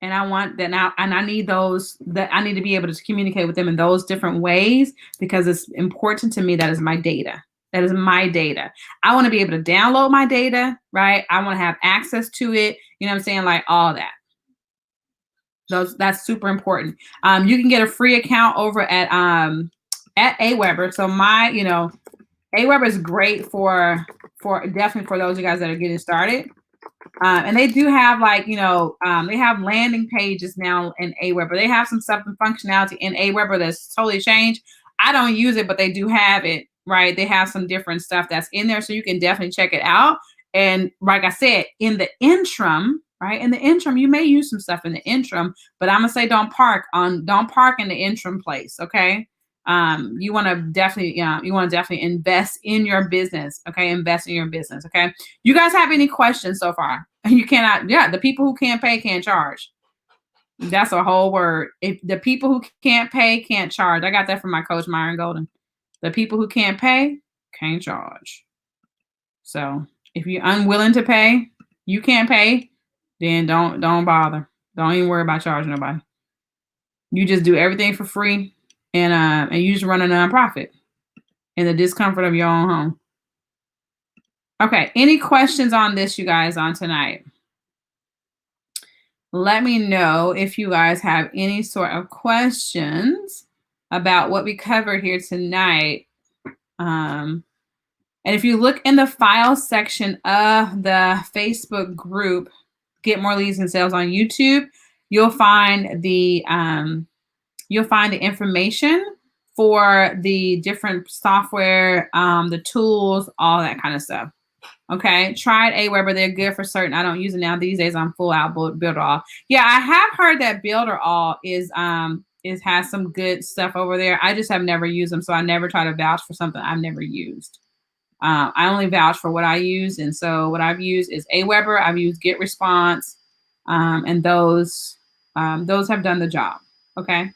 and I want that now, and I need I need to be able to communicate with them in those different ways, because it's important to me. That is my data. That is my data. I want to be able to download my data, right? I want to have access to it. You know what I'm saying? Like, all that. That's super important. You can get a free account over at Aweber. So Aweber is great for definitely for those of you guys that are getting started. And they do have they have landing pages now in Aweber. They have some stuff and functionality in Aweber that's totally changed. I don't use it, but they do have it, right? They have some different stuff that's in there, so you can definitely check it out. And like I said, in the interim, right? In the interim, you may use some stuff in the interim, but I'm gonna say don't park in the interim place, okay? You want to definitely, invest in your business, okay? Invest in your business, okay? You guys have any questions so far? You cannot, the people who can't pay can't charge. That's a whole word. If the people who can't pay can't charge. I got that from my coach, Myron Golden. The people who can't pay can't charge. So if you're unwilling to pay, you can't pay, then don't bother. Don't even worry about charging nobody. You just do everything for free, and you just run a nonprofit in the discomfort of your own home. Okay, any questions on this, you guys, on tonight? Let me know if you guys have any sort of questions about what we covered here tonight. And if you look in the file section of the Facebook group, Get More Leads and Sales on YouTube, you'll find the information for the different software, the tools, all that kind of stuff. Okay, tried Aweber. They're good for certain. I don't use it now. These days I'm full out Builderall. Yeah, I have heard that Builderall has some good stuff over there. I just have never used them, so I never try to vouch for something I've never used. I only vouch for what I use, and so what I've used is Aweber. I've used Get Response, and those have done the job. Okay,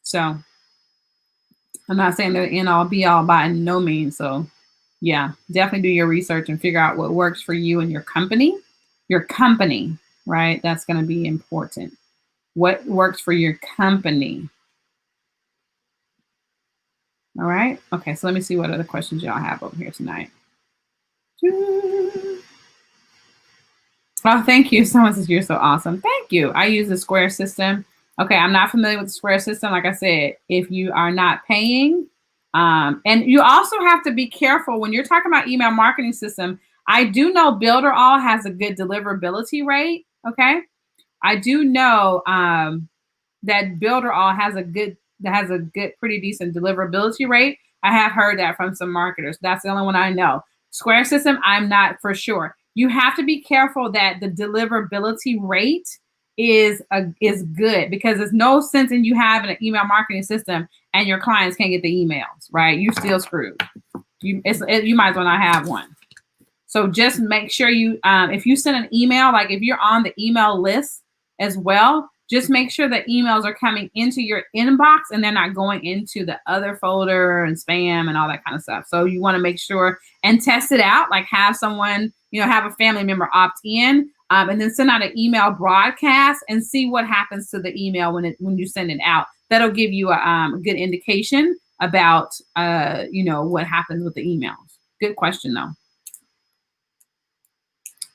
so I'm not saying they're end all be all by no means. So yeah, definitely do your research and figure out what works for you and your company. Your company, right? That's going to be important. What works for your company? All right. Okay, so let me see what other questions y'all have over here tonight. Oh, thank you. Someone says you're so awesome. Thank you. I use the Square system. Okay, I'm not familiar with the Square system. Like I said, if you are not paying, and you also have to be careful when you're talking about email marketing system. I do know Builderall has a good deliverability rate. Okay, I do know that Builderall has a good, pretty decent deliverability rate. I have heard that from some marketers. That's the only one I know. Square system, I'm not for sure. You have to be careful that the deliverability rate is good, because there's no sense in you having an email marketing system and your clients can't get the emails, right? You still screwed. You might as well not have one. So just make sure you, if you send an email, like if you're on the email list as well, just make sure the emails are coming into your inbox and they're not going into the other folder and spam and all that kind of stuff. So you want to make sure and test it out, like have someone, have a family member opt in, and then send out an email broadcast and see what happens to the email when you send it out. That'll give you a good indication about, what happens with the emails. Good question though.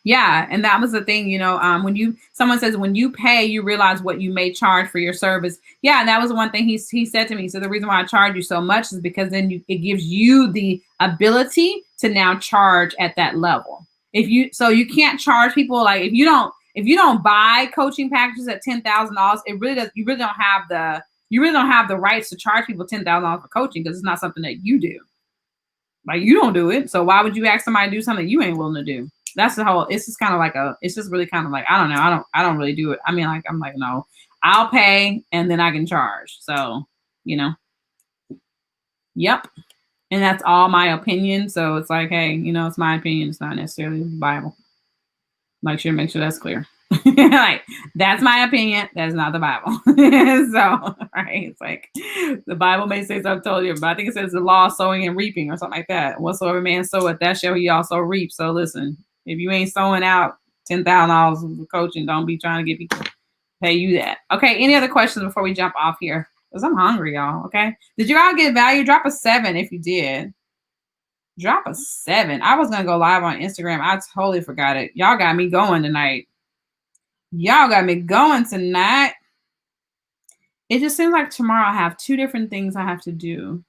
Yeah, and that was the thing, someone says when you pay, you realize what you may charge for your service. Yeah, and that was one thing he said to me. So the reason why I charge you so much is because then it gives you the ability to now charge at that level. You can't charge people, like if you don't buy coaching packages at $10,000, you really don't have the rights to charge people $10,000 for coaching, because it's not something that you do. Like you don't do it, so why would you ask somebody to do something you ain't willing to do? That's the whole, it's just kind of like it's just really kind of like, I don't know. I don't really do it. I mean, like, I'm like, no, I'll pay and then I can charge. So, yep. And that's all my opinion. So it's like, hey, it's my opinion. It's not necessarily the Bible. Make sure that's clear. Like, that's my opinion. That's not the Bible. So, right. It's like the Bible may say something totally different, but I think it says the law of sowing and reaping or something like that. Whatsoever man soweth, that shall he also reap. So listen, if you ain't sowing out $10,000 for coaching, don't be trying to get people to pay you that. Okay. Any other questions before we jump off here? Because I'm hungry, y'all. Okay. Did you all get value? Drop a 7 if you did. Drop a 7. I was going to go live on Instagram. I totally forgot it. Y'all got me going tonight. It just seems like tomorrow I have 2 different things I have to do.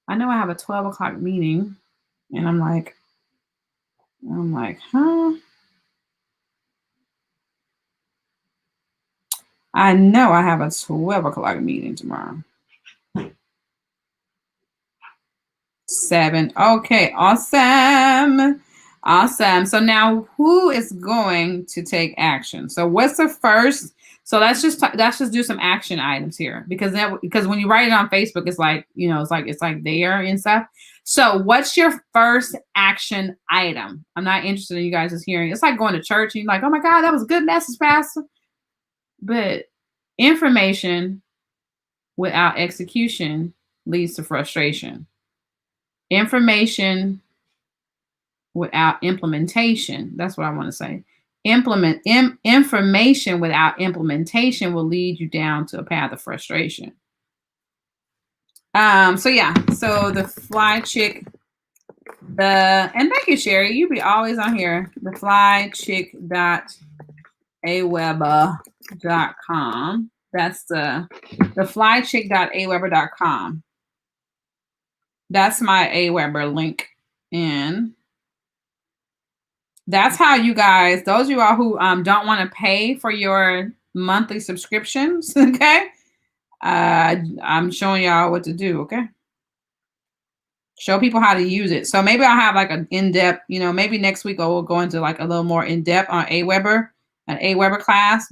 I know I have a 12 o'clock meeting, and I'm like, huh? I know I have a 12 o'clock meeting tomorrow. 7. Okay, awesome. Awesome. So now who is going to take action? So what's the first? So let's just do some action items here because when you write it on Facebook, it's like, it's like there and stuff. So what's your first action item? I'm not interested in you guys just hearing. It's like going to church and you're like, oh my God, that was a good message, Pastor. But information without execution leads to frustration. Information without implementation. That's what I want to say. Information without implementation will lead you down to a path of frustration. So the fly chick, and thank you, Sherry. You be always on here. The flychick.aweber.com. That's the flychick.aweber.com. That's my Aweber link. And that's how you guys, those of you all who don't want to pay for your monthly subscriptions, okay? I'm showing y'all what to do, okay? Show people how to use it. So maybe I'll have like an in-depth, maybe next week we'll go into like a little more in-depth on Aweber, an Aweber class.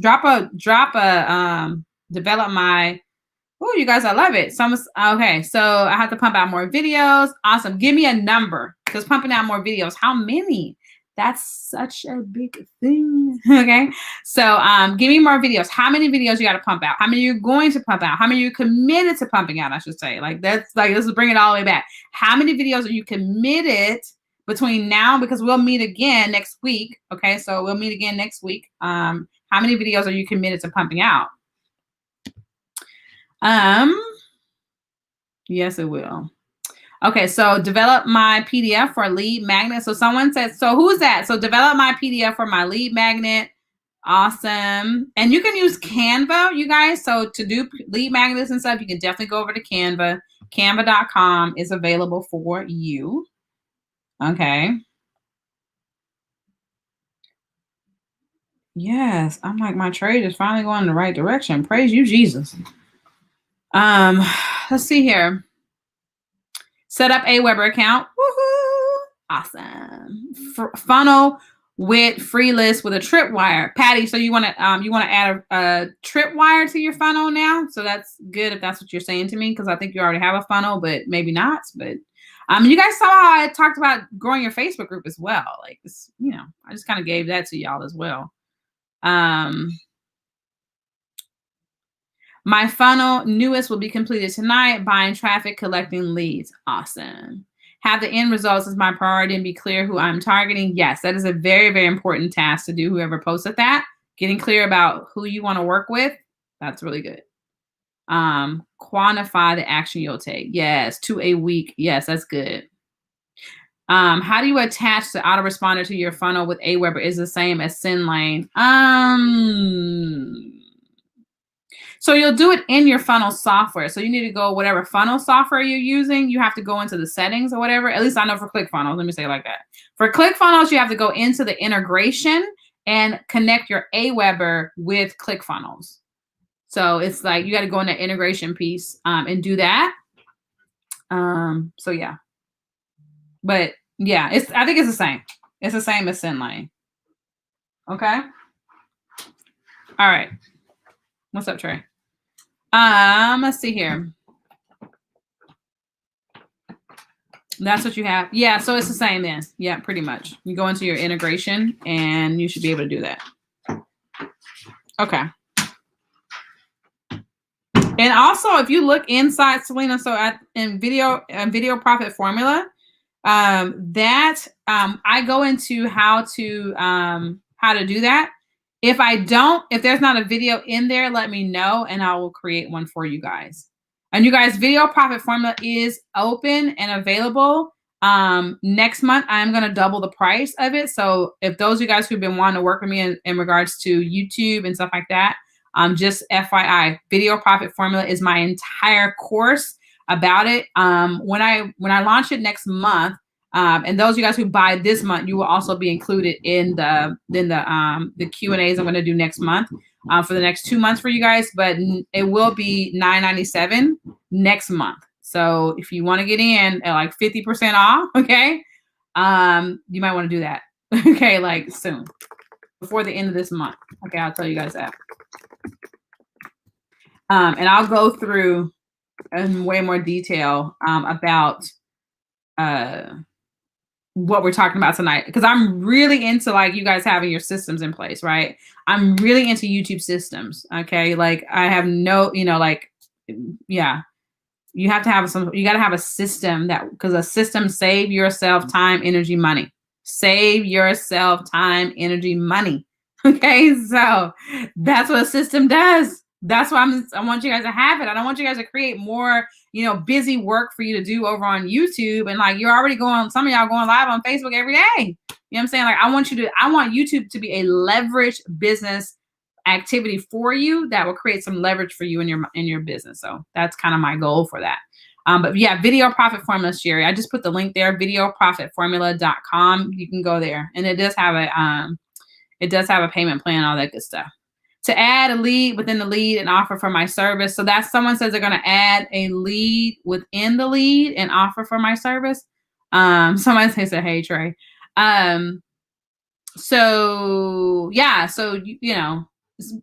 Develop my, oh, you guys, I love it. Okay, so I have to pump out more videos. Awesome. Give me a number, because pumping out more videos, how many? That's such a big thing. Okay. So give me more videos. How many videos you got to pump out? How many you're going to pump out? How many you're committed to pumping out, I should say. Let's bring it all the way back. How many videos are you committed between now? Because we'll meet again next week. Okay. So we'll meet again next week. How many videos are you committed to pumping out? Yes, it will. Okay, so develop my PDF for lead magnet. So someone said, so who's that? So develop my PDF for my lead magnet. Awesome. And you can use Canva, you guys. So to do lead magnets and stuff, you can definitely go over to Canva. Canva.com is available for you. Okay. Yes, I'm like, my trade is finally going in the right direction. Praise you, Jesus. Let's see here. Set up Aweber account. Woohoo! Awesome. Funnel with free list with a tripwire. Patty, so you want to add a tripwire to your funnel now? So that's good if that's what you're saying to me, because I think you already have a funnel, but maybe not. But you guys saw how I talked about growing your Facebook group as well. Like this, I just kind of gave that to y'all as well. My funnel newest will be completed tonight. Buying traffic, collecting leads. Awesome. Have the end results as my priority and be clear who I'm targeting. Yes, that is a very, very important task to do. Whoever posted that, getting clear about who you want to work with. That's really good. Quantify the action you'll take. Yes, to a week. Yes, that's good. How do you attach the autoresponder to your funnel with Aweber? Is the same as SendLane. So you'll do it in your funnel software. So you need to go whatever funnel software you're using. You have to go into the settings or whatever. At least I know for ClickFunnels. Let me say it like that. For ClickFunnels, you have to go into the integration and connect your Aweber with ClickFunnels. So it's like you got to go in that integration piece and do that. So yeah. But yeah, I think it's the same. It's the same as SendLane. Okay. All right. What's up, Trey? Let's see here. That's what you have. Yeah, so it's the same then. Yeah, pretty much. You go into your integration and you should be able to do that. Okay. And also, if you look inside Selena, so in video profit formula, I go into how to do that. If there's not a video in there, let me know and I will create one for you guys. And you guys, video profit formula is open and available. Next month, I'm going to double the price of it. So if those of you guys who've been wanting to work with me in regards to YouTube and stuff like that, just FYI, video profit formula is my entire course about it. When I launch it next month, and those of you guys who buy this month, you will also be included in the Q&As I'm going to do next month for the next 2 months for you guys. But it will be $9.97 next month. So if you want to get in at like 50% off, okay, you might want to do that. Okay, like soon, before the end of this month. Okay, I'll tell you guys that. And I'll go through in way more detail about what we're talking about tonight, because I'm really into like you guys having your systems in place, right? I'm really into YouTube systems. Okay, like I have no, like, yeah, you have to have you got to have a system, that because a system save yourself time, energy, money. Save yourself time, energy, money. Okay, so that's what a system does. That's why I want you guys to have it. I don't want you guys to create more, busy work for you to do over on YouTube. And like you're already some of y'all going live on Facebook every day. You know what I'm saying? Like I want YouTube to be a leverage business activity for you that will create some leverage for you in your business. So that's kind of my goal for that. But yeah, Video Profit Formula, Sherry. I just put the link there, videoprofitformula.com. You can go there, and it does have a payment plan, all that good stuff. To add a lead within the lead and offer for my service. So that's someone says they're going to add a lead within the lead and offer for my service. Someone says, hey, Trey. So yeah, so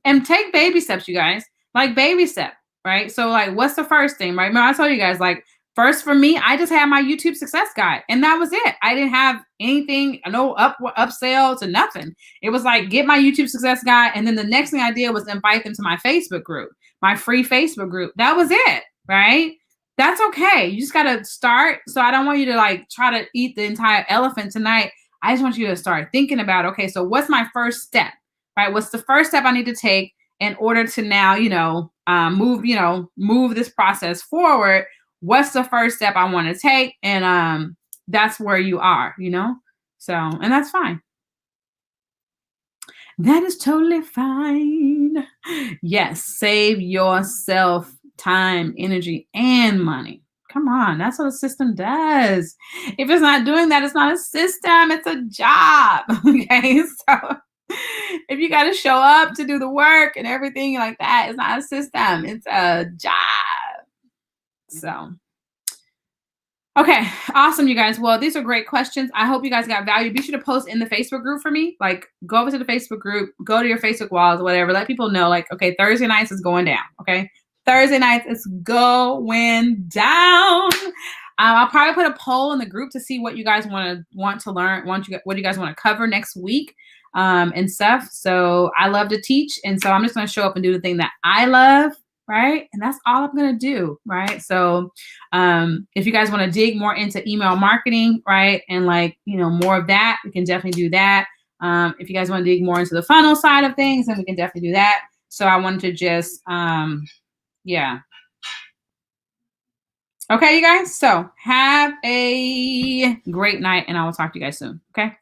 and take baby steps, you guys. Like baby step, right? So like, what's the first thing, right? Remember I told you guys, like, first for me, I just had my YouTube success guide, and that was it. I didn't have anything, no upsell to nothing. It was like, get my YouTube success guide, and then the next thing I did was invite them to my Facebook group, my free Facebook group. That was it, right? That's okay. You just got to start. So I don't want you to like try to eat the entire elephant tonight. I just want you to start thinking about, okay, so what's my first step, right? What's the first step I need to take in order to now, move this process forward? What's the first step I want to take? And that's where you are, so, and that's fine. That is totally fine. Yes. Save yourself time, energy, and money. Come on. That's what a system does. If it's not doing that, it's not a system. It's a job. Okay. So if you got to show up to do the work and everything like that, it's not a system. It's a job. So, okay, awesome, you guys. Well, these are great questions. I hope you guys got value. Be sure to post in the Facebook group for me. Like, go over to the Facebook group, go to your Facebook walls, whatever. Let people know, like, okay, Thursday nights is going down. Okay, Thursday nights is going down. I'll probably put a poll in the group to see what you guys want to learn, what you guys want to cover next week, and stuff. So I love to teach, and so I'm just going to show up and do the thing that I love. Right. And that's all I'm going to do. Right. So if you guys want to dig more into email marketing, right, and like, more of that, we can definitely do that. If you guys want to dig more into the funnel side of things, then we can definitely do that. So I wanted to just, yeah. Okay, you guys. So have a great night, and I will talk to you guys soon. Okay.